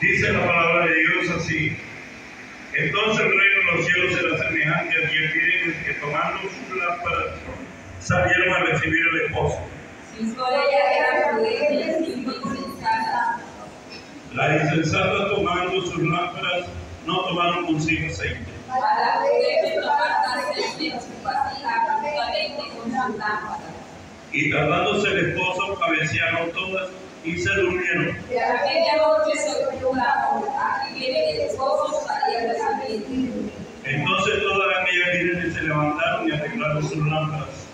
Dice la palabra de Dios así: entonces el reino de los cielos será semejante a 10 vírgenes que tomando sus lámparas salieron a recibir al esposo. La insensata tomando sus lámparas no tomaron consigo aceite. Y tardándose el esposo, cabecearon todas y se durmieron. Entonces todas aquellas vírgenes se levantaron y arreglaron sus lámparas.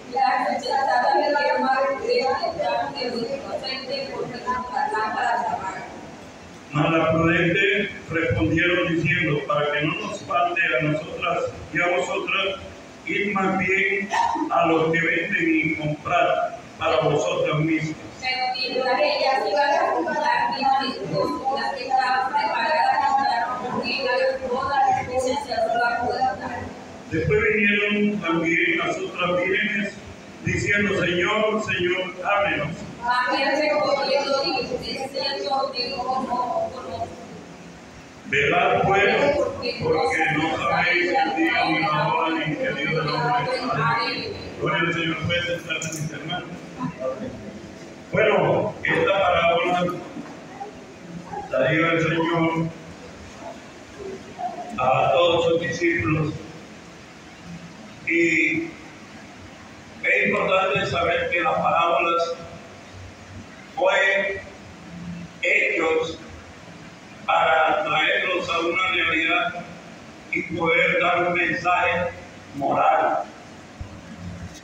Mas las prudentes respondieron diciendo: para que no nos falte a nosotras y a vosotras, id más bien a los que venden y comprar para vosotras mismas. Después vinieron también las otras vírgenes diciendo: Señor, Señor, ábrenos. Velad pues, porque no sabéis el día ni la hora en que Dios del hombre. Gloria al Señor. Puede sentarse, mis hermanos. Bueno, esta parábola la dio el Señor a todos sus discípulos, y es importante saber que las parábolas fue hechos para traerlos a una realidad y poder dar un mensaje moral,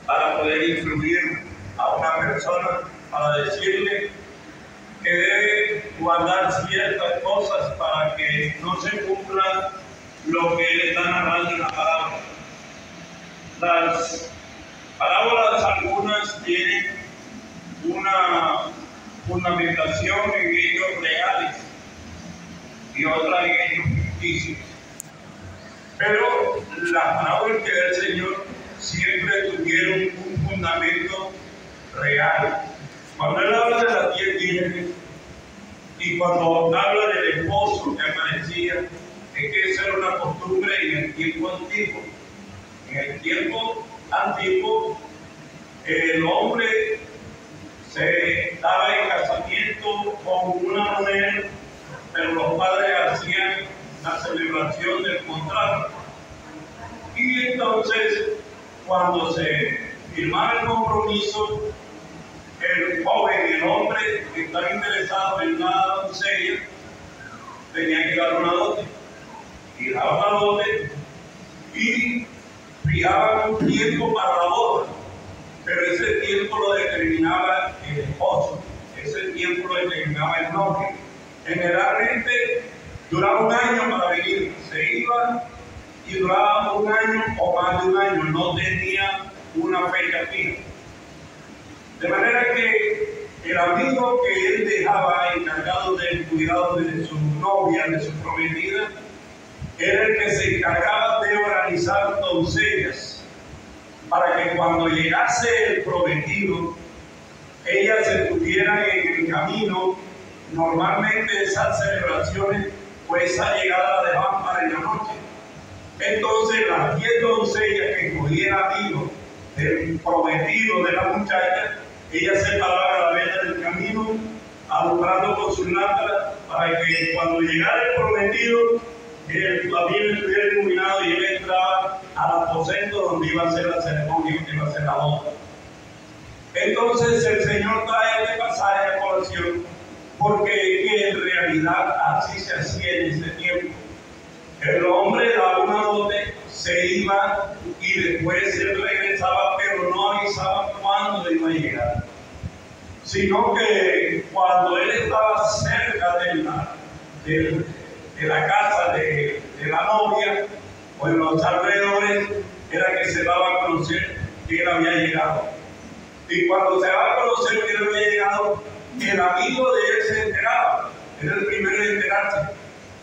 para poder influir a una persona, para decirle que debe guardar ciertas cosas para que no se cumpla lo que él está narrando en la parábola. Las parábolas, algunas tienen una fundamentación en hechos reales y otras en hechos ficticios. Pero las parábolas que da el Señor siempre tuvieron un fundamento real. Cuando él habla de las 10 vírgenes y cuando habla del esposo que aparecía, es que esa era una costumbre en el tiempo antiguo. En el tiempo antiguo, el hombre se daba en casamiento con una mujer, pero los padres hacían la celebración del contrato. Y entonces, cuando se firmaba el compromiso, el joven, el hombre que estaba interesado en una doncella, tenía que dar una dote. Y daba una dote y fijaban un tiempo para la boda. Pero ese tiempo lo determinaba el esposo, ese tiempo lo determinaba el novio. Generalmente duraba un año para venir, se iba y duraba un año o más de un año, no tenía una fecha fija. De manera que el amigo que él dejaba encargado del cuidado de su novia, de su prometida, era el que se encargaba de organizar doncellas, para que cuando llegase el prometido, ellas estuvieran en el camino. Normalmente esas celebraciones, pues esa llegada la dejaban para en la noche. Entonces las 10 doncellas que cogían amigos del prometido de la muchacha, ellas se paraban a la venta del camino, alumbrando con sus lámparas, para que cuando llegara el prometido, el camino estuviera iluminado y él entraba al aposento donde iba a ser la ceremonia, donde iba a ser la boda. Entonces el Señor trae este pasaje a colación, porque en realidad así se hacía en ese tiempo. El hombre daba una dote, se iba y después él regresaba, pero no avisaba cuándo iba a llegar, sino que cuando él estaba cerca de la casa de la novia o en los alrededores, era que se daba a conocer que él había llegado. Y cuando se daba a conocer que él había llegado, el amigo de él se enteraba, era el primero en enterarse.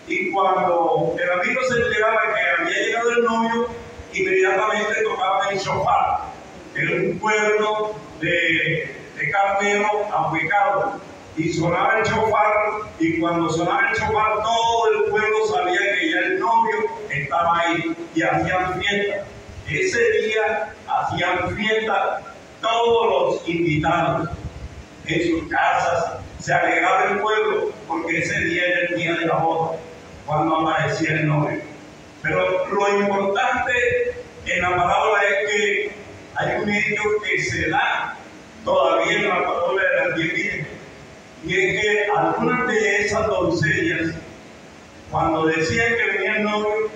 Y cuando el amigo se enteraba que había llegado el novio, inmediatamente tocaba el shofar, que era un cuerno de carnero ahuecado. y sonaba el shofar, y cuando sonaba el shofar todo el pueblo sabía que ya el novio estaba ahí y hacían fiesta. Ese día hacían fiesta todos los invitados en sus casas, se alegraba el pueblo porque ese día era el día de la boda, cuando aparecía el novio. Pero lo importante en la parábola es que hay un hecho que se da todavía en la parábola de las 10 vírgenes, y es que algunas de esas doncellas, cuando decían que venía el novio,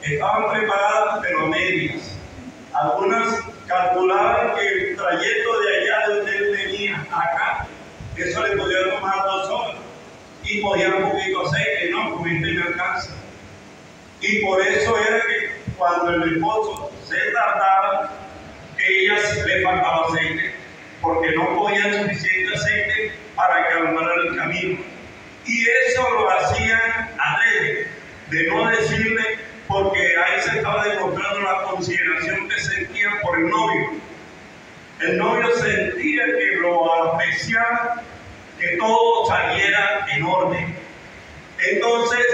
estaban preparadas pero a medias. Algunas calculaban que el trayecto de allá de donde él venía acá, eso le podía tomar 2 horas, y podía un poquito de aceite, ¿no? Con este me alcanza. Y por eso era que cuando el esposo se tardaba, ellas le faltaba aceite, porque no cogían suficiente aceite para que alumbraran el camino. Y eso lo hacían adrede, de no decirle, porque ahí se estaba demostrando la consideración que sentían por el novio. El novio sentía que lo apreciaba, que todo saliera en orden. Entonces,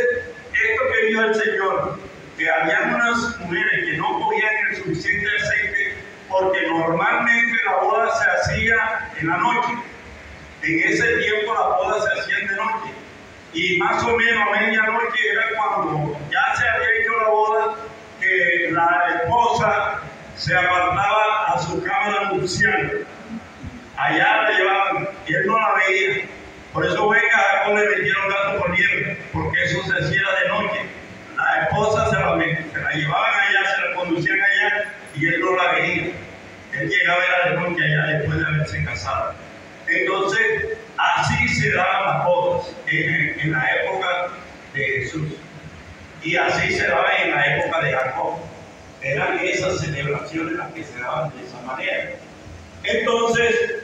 esto que vio el Señor, que había unas mujeres que no cogían el suficiente aceite, porque normalmente la boda se hacía en la noche. En ese tiempo las bodas se hacían de noche. Y más o menos a medianoche era cuando ya se había hecho la boda, que la esposa se apartaba a su cámara nupcial. Allá la llevaban y él no la veía. Por eso fue que a Jacob le metieron gato por liebre, porque eso se hacía de noche. La esposa se la llevaban allá, se la conducían allá y él no la veía. Él llegaba a la noche allá después de haberse casado. Entonces, así se daban las bodas en la época de Jesús. Y así se daba en la época de Jacob. Eran esas celebraciones las que se daban de esa manera. Entonces,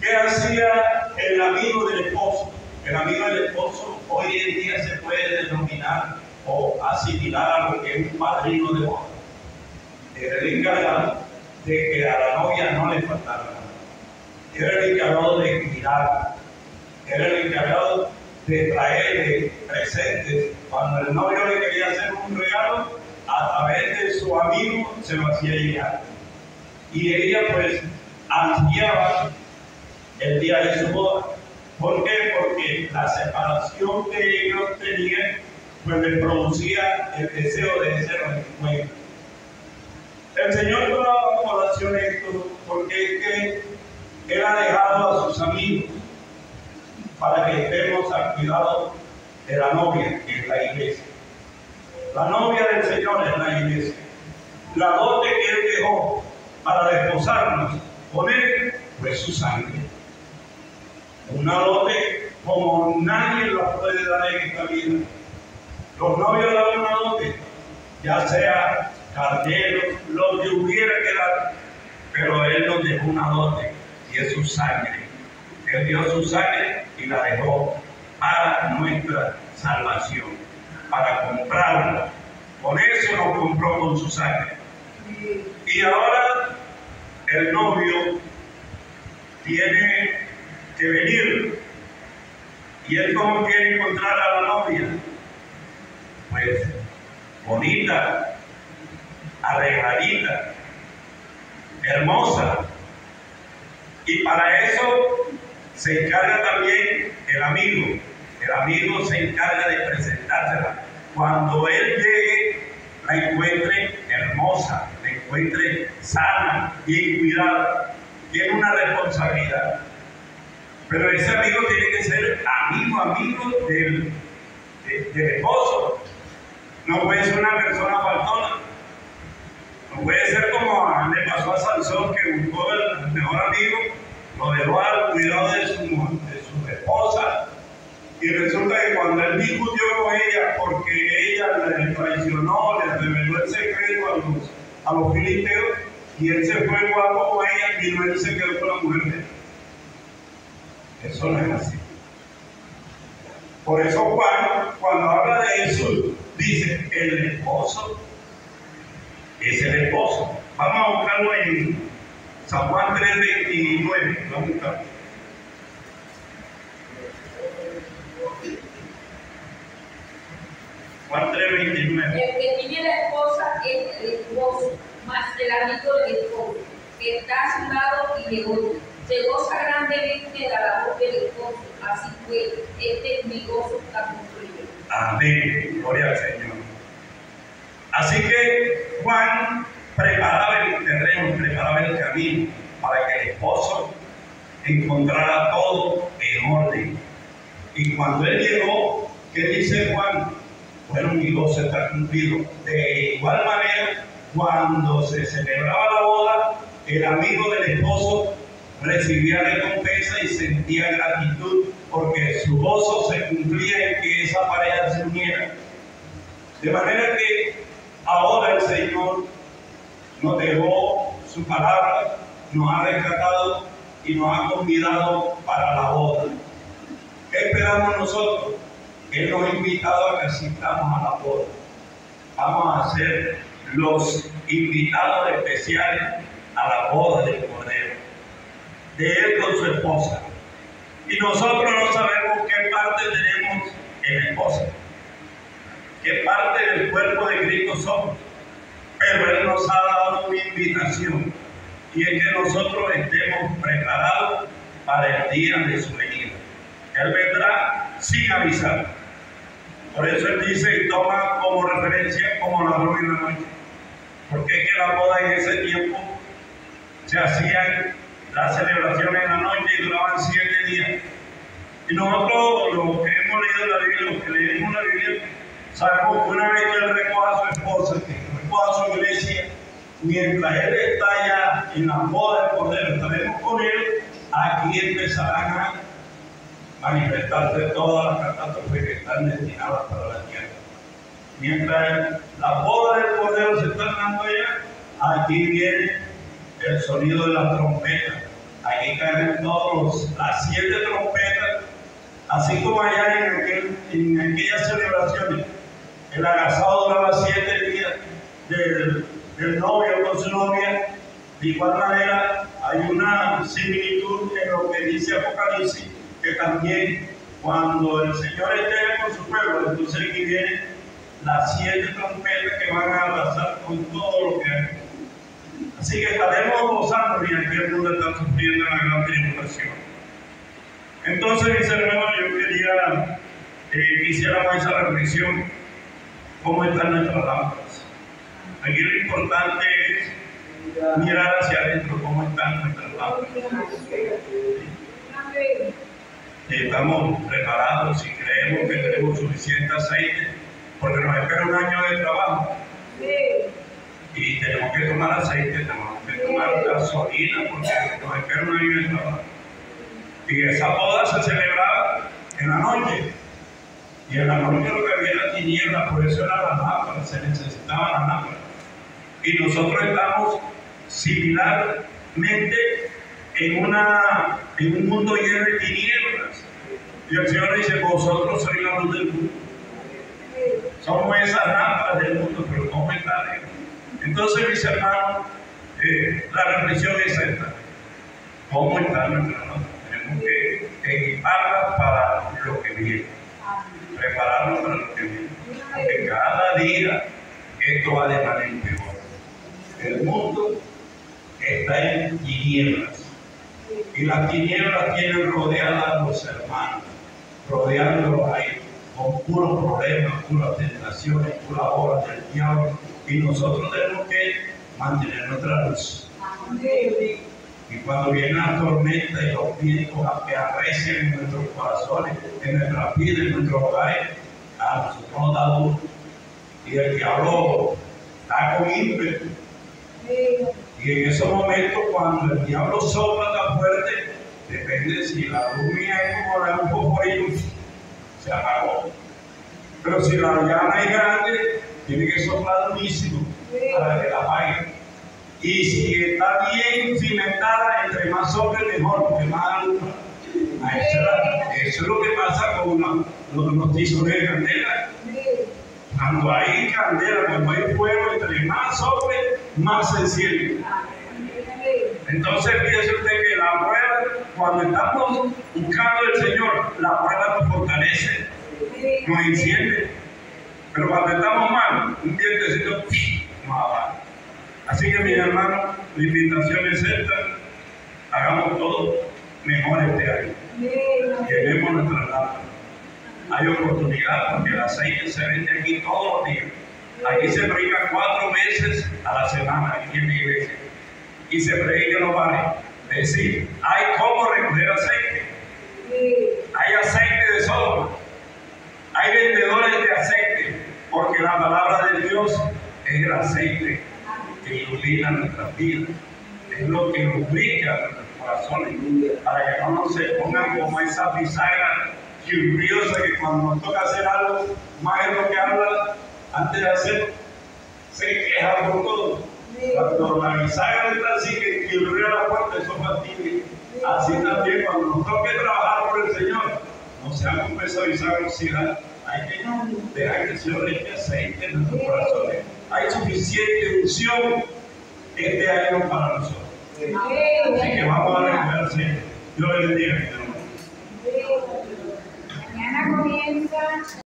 ¿qué hacía el amigo del esposo? El amigo del esposo hoy en día se puede denominar o asimilar a lo que es un padrino de boda. Era el encargado de que a la novia no le faltara nada. Era el encargado de cuidarla. Era el encargado de traerle presentes. Cuando el novio le quería hacer un regalo, a través de su amigo se lo hacía llegar. Y ella pues ansiaba el día de su boda. ¿Por qué? Porque la separación que ellos tenían pues le producía el deseo de ese reencuentro. El Señor tomaba a colación esto porque es que Él ha dejado a sus amigos para que estemos al cuidado de la novia, que es la iglesia. La novia del Señor es la iglesia. La dote que Él dejó para desposarnos con Él fue su sangre. Una dote como nadie la puede dar en esta vida. Los novios dan una dote, ya sea carneros, lo que hubiera que dar, pero Él nos dejó una dote y es su sangre. Él dio su sangre y la dejó para nuestra salvación, para comprarla. Con eso nos compró con su sangre. Y ahora el novio tiene que venir. ¿Y él cómo quiere encontrar a la novia? Pues bonita, arregladita, hermosa. Y para eso se encarga también el amigo. El amigo se encarga de presentársela. Cuando él llegue, la encuentre hermosa, la encuentre sana, bien cuidada. Tiene una responsabilidad. Pero ese amigo tiene que ser amigo del esposo. No puede ser una persona faltona. No puede ser como le pasó a Sansón, que buscó el mejor amigo, lo dejó al cuidado de su esposa. Y resulta que cuando él discutió con ella, porque ella le traicionó, le reveló el secreto a los filisteos, y él se fue guapo con ella, y no él se quedó con la mujer de él. Eso no es así. Por eso Juan, cuando habla de Jesús, dice, el esposo es el esposo. Vamos a buscarlo en San Juan 3:29. Vamos a buscarlo. Juan 3:29. El que tiene la esposa es el esposo, más el amigo del esposo, que está a su lado y le oye. Se goza grandemente de la labor del esposo, así pues, este es mi gozo está cumplido. Amén, gloria al Señor. Así que Juan preparaba el terreno, preparaba el camino para que el esposo encontrara todo en orden. Y cuando él llegó, ¿qué dice Juan? Bueno, mi gozo está cumplido. De igual manera, cuando se celebraba la boda, el amigo del esposo recibía recompensa y sentía gratitud porque su gozo se cumplía en que esa pareja se uniera. De manera que ahora el Señor nos dejó su palabra, nos ha rescatado y nos ha convidado para la boda. ¿Qué esperamos nosotros? Él nos ha invitado a que asistamos a la boda. Vamos a ser los invitados especiales a la boda del Cordero, de Él con su esposa. Y nosotros no sabemos qué parte tenemos en la esposa, qué parte del cuerpo de Cristo somos, pero Él nos ha dado una invitación, y es que nosotros estemos preparados para el día de su venida. Él vendrá sin avisar. Por eso Él dice y toma como referencia como la boda en la noche, porque es que la boda en ese tiempo se hacían las celebraciones en la noche y duraban 7 días. Y nosotros, los que hemos leído la Biblia, los que leemos la Biblia, sabemos que una vez que Él recoja a su esposa, que recoja a su iglesia, mientras Él está allá en la boda del Cordero, estaremos con Él, aquí empezarán a manifestarse todas las catástrofes que están destinadas para la tierra. Mientras la boda del Cordero se está dando allá, aquí viene el sonido de las trompetas. Aquí caen todas las 7 trompetas, así como allá en aquellas celebraciones. El agasado duraba 7 días del novio con su novia. De igual manera, hay una similitud en lo que dice Apocalipsis, que también cuando el Señor esté con su pueblo, entonces aquí vienen las 7 trompetas que van a arrasar con todo lo que hay. Así que estaremos gozando mientras que el mundo está sufriendo la gran tribulación. Entonces, mis hermanos, yo quería que hiciéramos esa reflexión. ¿Cómo están nuestras lámparas? Aquí lo importante es mirar hacia adentro cómo están nuestras lámparas. Estamos preparados y creemos que tenemos suficiente aceite, porque nos espera un año de trabajo. Y tenemos que tomar aceite, tenemos que tomar gasolina, porque nos espera un año de trabajo. Y esa boda se celebraba en la noche. Y en la noche lo que había era tiniebla, por eso eran las lámparas, se necesitaban las lámparas. Y nosotros estamos similarmente en un mundo lleno de tinieblas. Y el Señor dice, vosotros sois la luz del mundo. Somos esas lámparas del mundo, pero ¿cómo está dentro? Entonces, mis hermanos, la reflexión es esta. ¿Cómo está nuestra lámpara? Tenemos que equiparla para lo que viene. Prepararnos para lo que viene. Porque cada día esto va de mal en peor. El mundo está en tinieblas. Y las tinieblas tienen rodeadas a los hermanos, rodeándolos ahí con puros problemas, puras tentaciones, puras obras del diablo. Y nosotros tenemos que mantener nuestra luz. Y cuando viene la tormenta y los vientos que arrecian en nuestros corazones, en nuestras vidas, en nuestros hogares, a nosotros nos da duro. Y el diablo está con ímpetu. Y en esos momentos, cuando el diablo sopla tan fuerte, depende si la luz mía es como la de un fosforito, se apagó. Pero si la llama es grande, tiene que soplar durísimo para que la apague. Y si está bien cimentada, entre más sobre mejor, porque más alumbra. Eso es lo que pasa con los tizones de candela. Cuando hay candela, cuando hay fuego, entre más sobre, más se enciende. Entonces fíjese usted que la prueba, cuando estamos buscando al Señor, la prueba nos fortalece, nos enciende. Pero cuando estamos mal, un vientecito más abajo. Así que, mis hermanos, la invitación es esta: hagamos todo mejor este año. Llenemos nuestras lámparas. Hay oportunidad porque el aceite se vende aquí todos los días. Aquí se predica 4 veces a la semana aquí en la iglesia. Y se predica en los barrios. Es decir, hay cómo recoger aceite. Hay aceite de sobra. Hay vendedores de aceite. Porque la palabra de Dios es el aceite que ilumina nuestras vidas. Es lo que lubrica nuestros corazones. Para que no nos se pongan como esa bisagra curiosa que cuando nos toca hacer algo, más es lo que habla antes de hacer, se queja por todo. Cuando la bisagra está así que chirría la puerta, eso fastidia. Así también cuando nos toque trabajar por el Señor, no seamos como esa bisagra oxidada. Hay que dejar que el Señor eche aceite en nuestros corazones. Hay suficiente unción este año para nosotros. Así que vamos a recoger aceite. Dios les bendiga. Mañana comienza